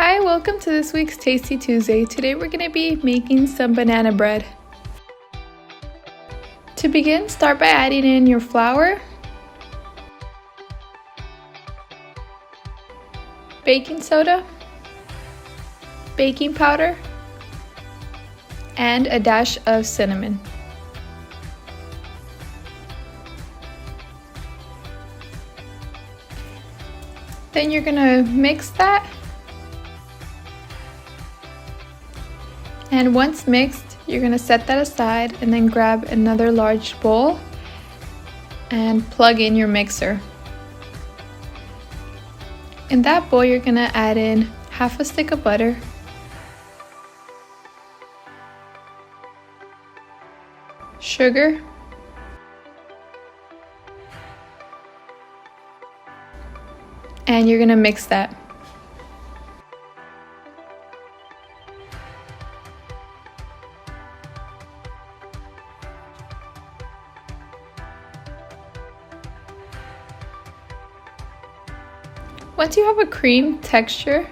Hi, welcome to this week's Tasty Tuesday. Today we're going to be making some banana bread. To begin, start by adding in your flour, baking soda, baking powder, and a dash of cinnamon. Then you're going to mix that. And once mixed, you're going to set that aside and then grab another large bowl and plug in your mixer. In that bowl, you're going to add in half a stick of butter, sugar, and you're going to mix that. Once you have a cream texture,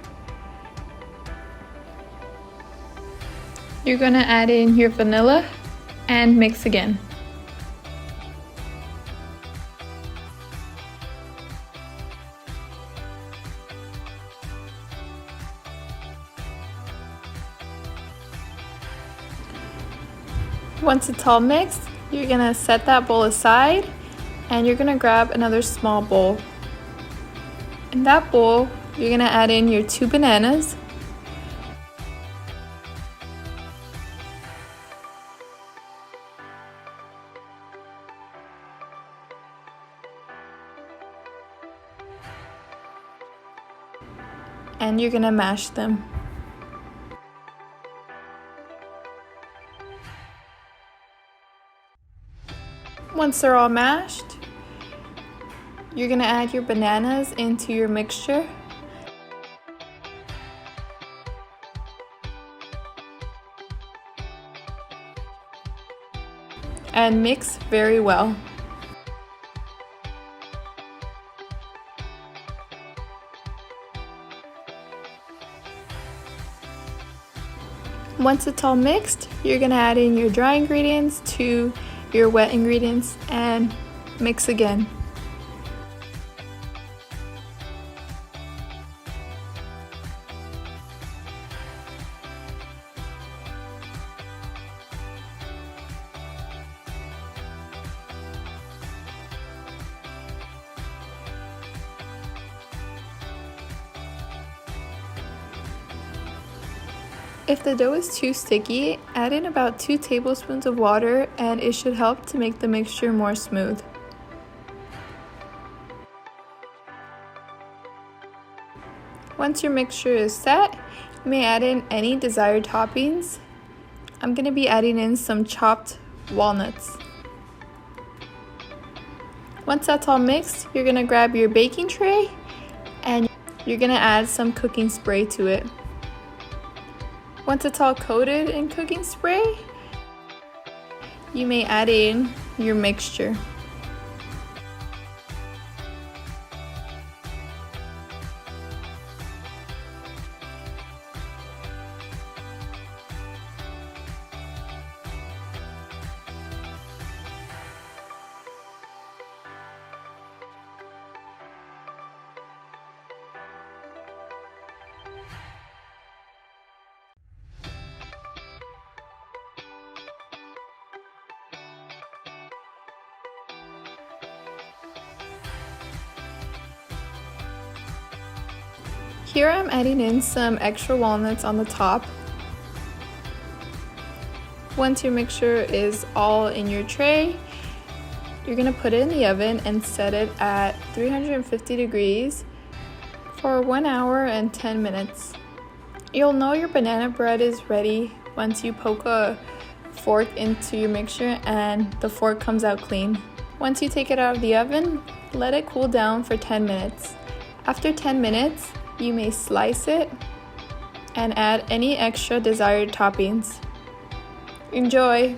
you're going to add in your vanilla and mix again. Once it's all mixed, you're going to set that bowl aside and you're going to grab another small bowl. In that bowl, you're going to add in your 2 bananas, and you're going to mash them. Once they're all mashed, you're going to add your bananas into your mixture. And mix very well. Once it's all mixed, you're going to add in your dry ingredients to your wet ingredients and mix again. If the dough is too sticky, add in about 2 tablespoons of water and it should help to make the mixture more smooth. Once your mixture is set, you may add in any desired toppings. I'm going to be adding in some chopped walnuts. Once that's all mixed, you're going to grab your baking tray and you're going to add some cooking spray to it. Once it's all coated in cooking spray, you may add in your mixture. Here I'm adding in some extra walnuts on the top. Once your mixture is all in your tray, you're going to put it in the oven and set it at 350 degrees for 1 hour and 10 minutes. You'll know your banana bread is ready once you poke a fork into your mixture and the fork comes out clean. Once you take it out of the oven, let it cool down for 10 minutes. After 10 minutes, you may slice it and add any extra desired toppings. Enjoy!